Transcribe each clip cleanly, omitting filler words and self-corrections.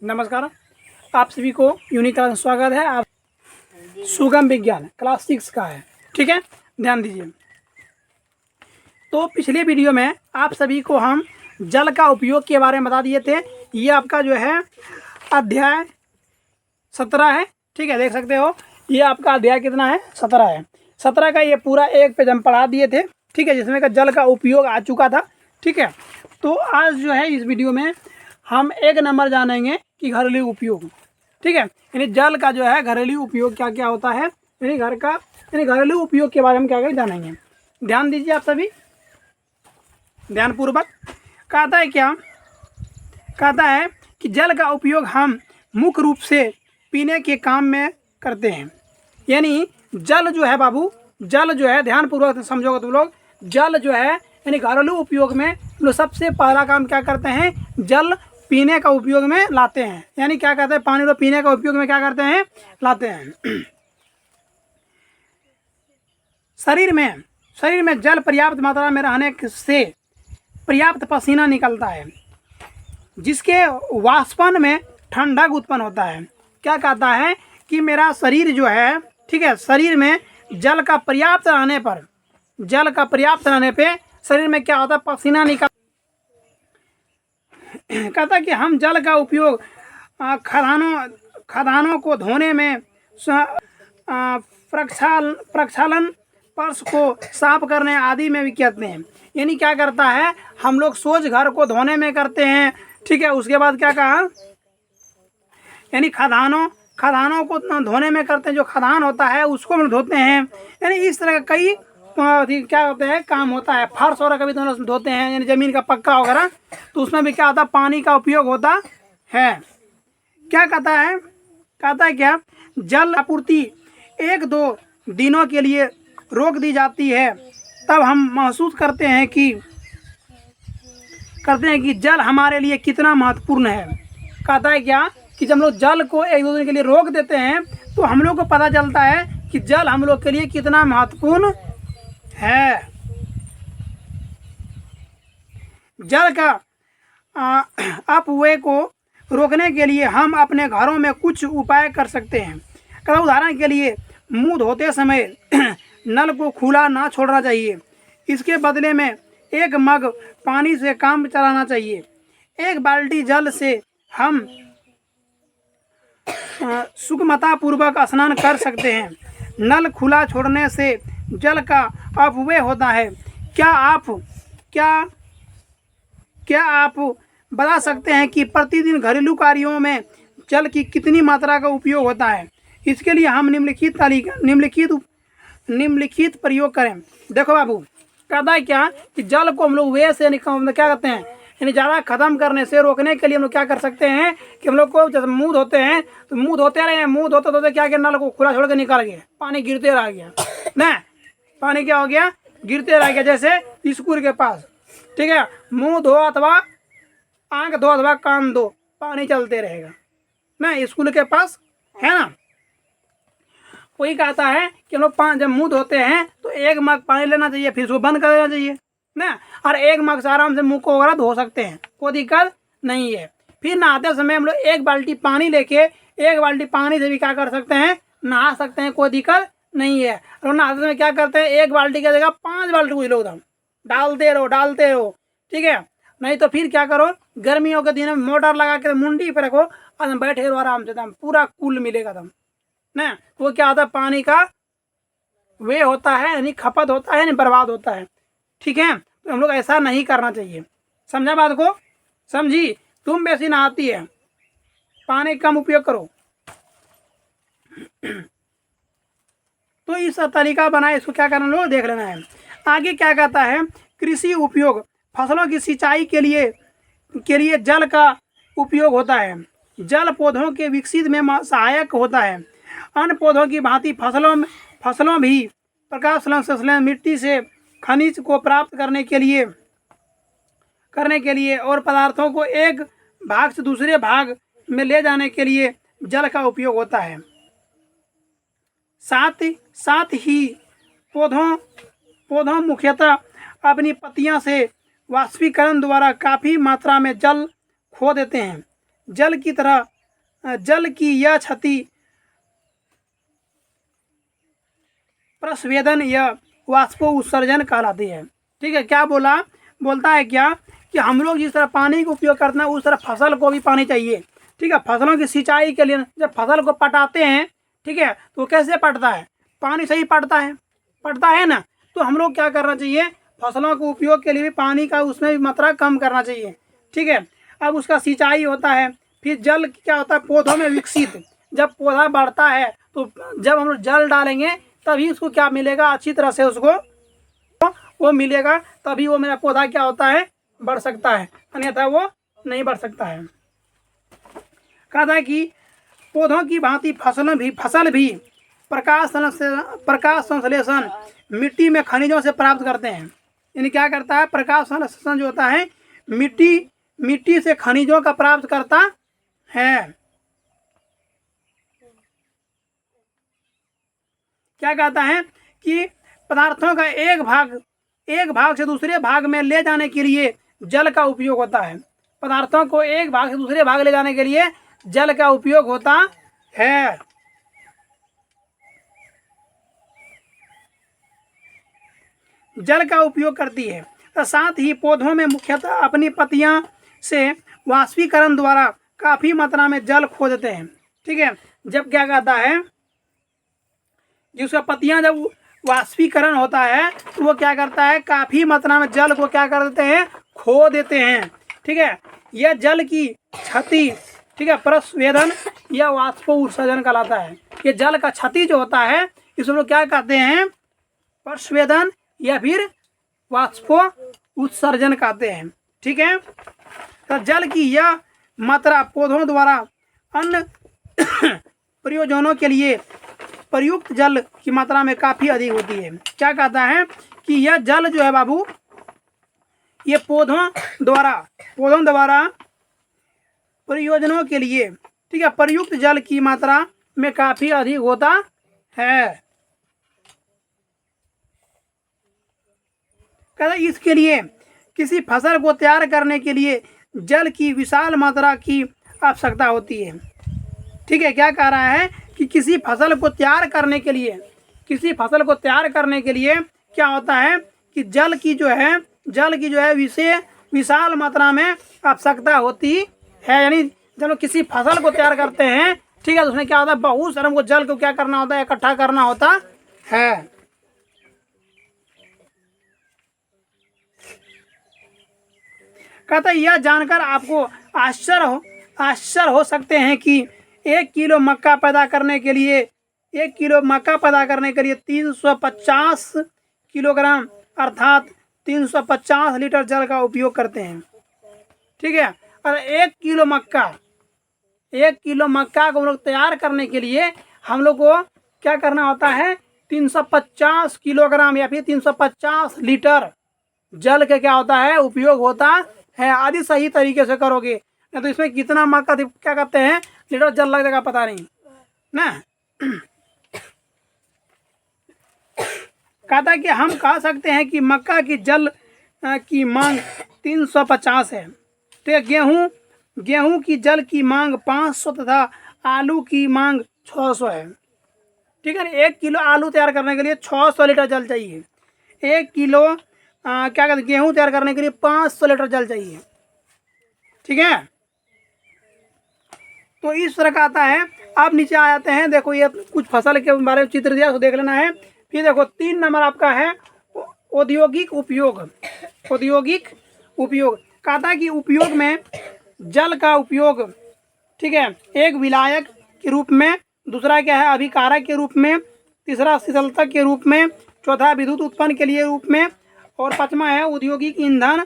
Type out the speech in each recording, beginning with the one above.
नमस्कार, आप सभी को यूनिक क्लास में स्वागत है। आप सुगम विज्ञान क्लास 6 का है, ठीक है, ध्यान दीजिए। तो पिछले वीडियो में आप सभी को हम जल का उपयोग के बारे में बता दिए थे। ये आपका जो है अध्याय 17 है, ठीक है, देख सकते हो। ये आपका अध्याय कितना है? 17 है। 17 का ये पूरा एक पेज हम पढ़ा दिए थे, ठीक है, जिसमें का जल का उपयोग आ चुका था, ठीक है। तो आज जो है इस वीडियो में हम एक नंबर जानेंगे कि घरेलू उपयोग, ठीक है, यानी जल का जो है घरेलू उपयोग क्या क्या होता है, यानी घरेलू उपयोग के बारे में क्या क्या जानेंगे। ध्यान दीजिए आप सभी, ध्यानपूर्वक। कहता है कि जल का उपयोग हम मुख्य रूप से पीने के काम में करते हैं। यानी जल जो है बाबू, जल जो है, ध्यानपूर्वक समझोगे तुम लोग, जल जो है यानी घरेलू उपयोग में लोग सबसे पहला काम क्या करते हैं? जल पीने का उपयोग में लाते हैं। यानी क्या कहते हैं? पानी को पीने का उपयोग में क्या करते हैं? लाते हैं। शरीर में जल पर्याप्त मात्रा में रहने से पर्याप्त पसीना निकलता है, जिसके वाष्पन में ठंडक उत्पन्न होता है। क्या कहता है कि मेरा शरीर जो है, ठीक है, शरीर में जल का पर्याप्त रहने पे शरीर में क्या होता है? पसीना निकल। कहता है कि हम जल का उपयोग खदानों को धोने में, प्रक्षालन, फर्श को साफ करने आदि में भी करते हैं। यानी क्या करता है? हम लोग सोच घर को धोने में करते हैं, ठीक है। उसके बाद क्या कहा? यानी खदानों को धोने में करते हैं। जो खदान होता है उसको हम धोते हैं। यानी इस तरह का कई क्या होते हैं? काम होता है। फर्श वगैरह कभी दोनों धोते हैं, यानी ज़मीन का पक्का वगैरह, तो उसमें भी क्या होता है? पानी का उपयोग होता है। क्या कहता है? कहता है क्या? जल आपूर्ति 1-2 दिनों के लिए रोक दी जाती है, तब हम महसूस करते हैं कि जल हमारे लिए कितना महत्वपूर्ण है। कहता है क्या कि जब हम लोग जल को 1-2 दिन के लिए रोक देते हैं तो हम लोग को पता चलता है कि जल हम लोग के लिए कितना महत्वपूर्ण है। जल का अपव्यय को रोकने के लिए हम अपने घरों में कुछ उपाय कर सकते हैं। उदाहरण के लिए मुंह धोते समय नल को खुला ना छोड़ना चाहिए। इसके बदले में 1 मग पानी से काम चलाना चाहिए। 1 बाल्टी जल से हम सुगमतापूर्वक स्नान कर सकते हैं। नल खुला छोड़ने से जल का अपव्यय होता है। क्या आप बता सकते हैं कि प्रतिदिन घरेलू कार्यों में जल की कितनी मात्रा का उपयोग होता है? इसके लिए हम निम्नलिखित प्रयोग करें। देखो बाबू, कहता है क्या कि जल को हम लोग वे से क्या करते हैं? यानी ज़्यादा खत्म करने से रोकने के लिए हम लोग क्या कर सकते हैं कि हम लोग को जब मुंह धोते हैं तो मुंह धोते रहे, मुंह धोते धोते क्या किया? नल को खुला छोड़ के निकल गया, पानी गिरते रह गया ना। पानी क्या हो गया? गिरते रह गया। जैसे स्कूल के पास, ठीक है, मुंह धो अथवा आंख धो अथवा कान धो, पानी चलते रहेगा ना, स्कूल के पास, है ना। वही कहता है कि हम लोग जब मुंह धोते हैं तो 1 मग पानी लेना चाहिए, फिर उसको बंद कर देना चाहिए ना, और 1 मग से आराम से मुंह को वगैरह धो सकते हैं, कोई दिक्कत नहीं है। फिर नहाते समय हम लोग 1 बाल्टी पानी लेके 1 बाल्टी पानी से भी क्या कर सकते हैं? नहा सकते हैं, कोई दिक्कत नहीं है। और नहाते समय क्या करते हैं? 1 बाल्टी की जगह 5 बाल्टी कुछ लोग डालते रहो, ठीक है। नहीं तो फिर क्या करो? गर्मियों के दिन में मोटर लगा के मुंडी पे रखो और बैठे रहो आराम से, पूरा कूल मिलेगा तुम ना। वो क्या होता है? पानी का वे होता है, यानी खपत होता है, यानी बर्बाद होता है, ठीक है। तो हम लोग ऐसा नहीं करना चाहिए। समझा बात को? समझी? तुम बेसी नहाती है, पानी कम उपयोग करो। तो इस तरीका बनाए, इसको क्या करना लोग देख लेना है। आगे क्या कहता है? कृषि उपयोग, फसलों की सिंचाई के लिए जल का उपयोग होता है। जल पौधों के विकसित में सहायक होता है। अन्य पौधों की भांति फसलों भी प्रकाश संश्लेषण, मिट्टी से खनिज को प्राप्त करने के लिए और पदार्थों को एक भाग से दूसरे भाग में ले जाने के लिए जल का उपयोग होता है। साथ ही पौधों मुख्यतः अपनी पत्तियों से वाष्पीकरण द्वारा काफ़ी मात्रा में जल खो देते हैं। जल की तरह जल की यह क्षति प्रस्वेदन या वाष्पो उत्सर्जन कहलाती है। ठीक है, क्या बोलता है क्या कि हम लोग जिस तरह पानी का उपयोग करते हैं उस तरह फसल को भी पानी चाहिए। ठीक है, फसलों की सिंचाई के लिए जब फसल को पटाते हैं, ठीक है, तो कैसे पटता है, पानी से ही पटता है ना। तो हम लोग क्या करना चाहिए, फसलों के उपयोग के लिए भी पानी का उसमें भी मात्रा कम करना चाहिए। ठीक है, अब उसका सिंचाई होता है, फिर जल क्या होता है पौधों में विकसित, जब पौधा बढ़ता है तो जब हम लोग जल डालेंगे तभी उसको क्या मिलेगा, अच्छी तरह से उसको वो मिलेगा, तभी वो मेरा पौधा क्या होता है, बढ़ सकता है, अन्यथा वो नहीं बढ़ सकता है। कहा था कि पौधों की भांति फसल भी प्रकाश संश्लेषण मिट्टी में खनिजों से प्राप्त करते हैं। यानी क्या करता है, प्रकाश संश्लेषण जो होता है मिट्टी से खनिजों का प्राप्त करता है। क्या कहता है कि पदार्थों का एक भाग से दूसरे भाग में ले जाने के लिए जल का उपयोग होता है। पदार्थों को एक भाग से दूसरे भाग ले जाने के लिए जल का उपयोग होता है। जल का उपयोग करती है। तो साथ ही पौधों में मुख्यतः अपनी पत्तियां से वाष्पीकरण द्वारा काफी मात्रा में जल खो देते हैं। ठीक है, जब क्या कहता है, जिसका पत्तियां जब वाष्पीकरण होता है तो वो क्या करता है, काफी मात्रा में जल को क्या कर देते हैं, खो देते हैं। ठीक है, यह जल की क्षति, ठीक है, प्रस्वेदन या वाष्प उत्सर्जन कहलाता है। ये जल का क्षति जो होता है इसको क्या कहते हैं, प्रस्वेदन या फिर वाष्प उत्सर्जन कहते हैं। ठीक है, तो जल की यह मात्रा पौधों द्वारा अन्य प्रयोजनों के लिए प्रयुक्त जल की मात्रा में काफी अधिक होती है। क्या कहता है कि यह जल जो है बाबू, ये पौधों द्वारा प्रयोजनों के लिए, ठीक है, प्रयुक्त जल की मात्रा में काफी अधिक होता है। कहते इसके लिए किसी फसल को तैयार करने के लिए जल की विशाल मात्रा की आवश्यकता होती है। ठीक है, क्या कह रहा है कि किसी फसल को तैयार करने के लिए क्या होता है कि जल की जो है विशाल मात्रा में आवश्यकता होती है। यानी जब लोग किसी फसल को तैयार करते हैं, ठीक है, तो उसमें क्या होता है, बहुत सारा हमको जल को क्या करना होता है, इकट्ठा करना होता है। कहता है यह जानकर आपको आश्चर्य हो सकते हैं कि 1 किलो मक्का पैदा करने के लिए 350 किलोग्राम अर्थात 350 लीटर जल का उपयोग करते हैं। ठीक है, और 1 किलो मक्का को हम लोग तैयार करने के लिए हम लोग को क्या करना होता है, 350 किलोग्राम या फिर 350 लीटर जल का क्या होता है, उपयोग होता है। आदि सही तरीके से करोगे नहीं तो इसमें कितना मक्का क्या कहते हैं लीटर जल लग जाएगा पता नहीं ना। कहता कि हम कह सकते हैं कि मक्का की जल की मांग 350 है। तो गेहूं की जल की मांग 500 तथा आलू की मांग 600 है। ठीक है, 1 किलो आलू तैयार करने के लिए 600 लीटर जल चाहिए। 1 किलो क्या कहते गेहूं तैयार करने के लिए 500 लीटर जल चाहिए। ठीक है, तो इस तरह का आता है। अब नीचे आ जाते हैं, देखो ये कुछ फसल के बारे में चित्र दिया, उसको देख लेना है। फिर देखो 3 नंबर आपका है औद्योगिक उपयोग। कहता है कि उपयोग में जल का उपयोग, ठीक है, एक विलायक के रूप में, दूसरा क्या है अभिकारक के रूप में, तीसरा शीतलतक के रूप में, चौथा विद्युत उत्पन्न के लिए रूप में, और 5वां है औद्योगिक ईंधन,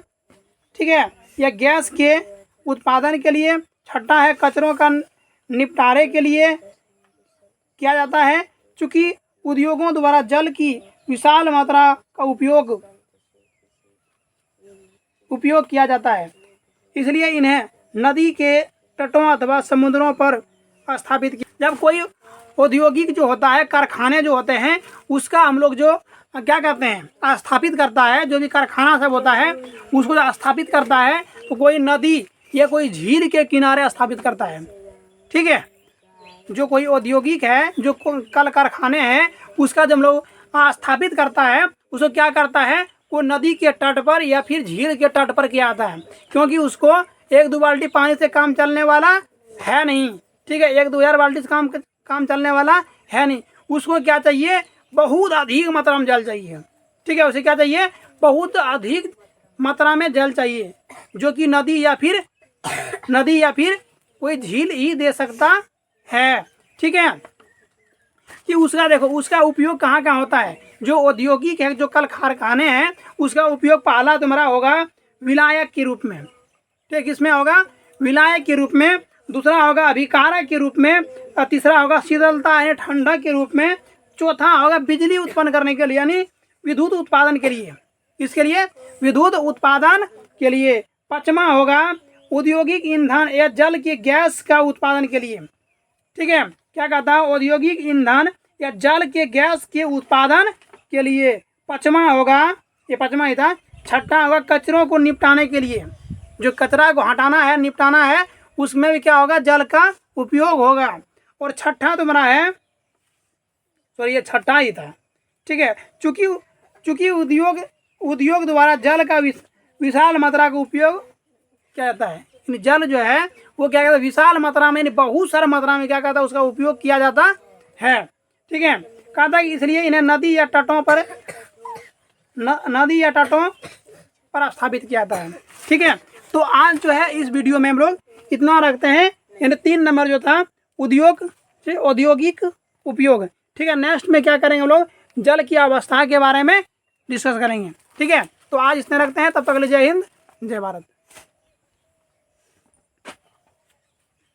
ठीक है, या गैस के उत्पादन के लिए। 6वां है कचरों का निपटारे के लिए किया जाता है। चूँकि उद्योगों द्वारा जल की विशाल मात्रा का उपयोग किया जाता है, इसलिए इन्हें नदी के तटों अथवा समुद्रों पर स्थापित किया। जब कोई औद्योगिक जो होता है, कारखाने जो होते हैं, उसका हम लोग जो क्या करते हैं स्थापित करता है, जो भी कारखाना सब होता है उसको स्थापित करता है, तो कोई नदी या कोई झील के किनारे स्थापित करता है। ठीक है। जो कोई औद्योगिक है, जो कल कारखाने हैं, उसका जब लोग स्थापित करता है, उसको क्या करता है, वो नदी के तट पर या फिर झील के तट पर किया आता है, क्योंकि उसको 1-2 बाल्टी पानी से काम चलने वाला है नहीं। ठीक है, 1-2 हजार बाल्टी से काम चलने वाला है नहीं। उसको क्या चाहिए, बहुत अधिक मात्रा में जल चाहिए। ठीक है, उसे क्या चाहिए, बहुत अधिक मात्रा में जल चाहिए, जो कि नदी या फिर कोई झील ही दे सकता है। ठीक है, कि उसका देखो, उसका उपयोग कहाँ कहाँ होता है। जो औद्योगिक है, जो कल कारखाने हैं, उसका उपयोग पहला तुम्हारा होगा विलायक के रूप में। ठीक, किसमें होगा, विलायक के रूप में। दूसरा होगा अभिकारक के रूप में। और तीसरा होगा शीतलता यानी ठंडा के रूप में। चौथा होगा बिजली उत्पन्न करने के लिए यानी विद्युत उत्पादन के लिए, इसके लिए विद्युत उत्पादन के लिए। पांचवा होगा औद्योगिक ईंधन या जल के गैस का उत्पादन के लिए। ठीक है, क्या कहता है, औद्योगिक ईंधन या जल के गैस के उत्पादन के लिए। पांचवा होगा, ये पांचवा ही था। छठा होगा कचरों को निपटाने के लिए, जो कचरा को हटाना है, निपटाना है, उसमें भी क्या होगा, जल का उपयोग होगा। और छठा तुम्हारा है, सॉरी ये छठा ही था। ठीक है, चूंकि उद्योग द्वारा जल का विशाल मात्रा का उपयोग क्या कहता है, जल जो है वो क्या कहता है, विशाल मात्रा में, बहुत सारा मात्रा में क्या कहता है, उसका उपयोग किया जाता है। ठीक है, कहता है कि इसलिए इन्हें नदी या तटों पर स्थापित किया जाता है। ठीक है, तो आज जो है इस वीडियो में हम लोग इतना रखते हैं, यानी 3 नंबर जो था औद्योगिक उपयोग। ठीक है, नेक्स्ट में क्या करेंगे हम लोग, जल की अवस्था के बारे में डिस्कस करेंगे। ठीक है, तो आज इसमें रखते हैं, तब तक के लिए जय हिंद, जय भारत।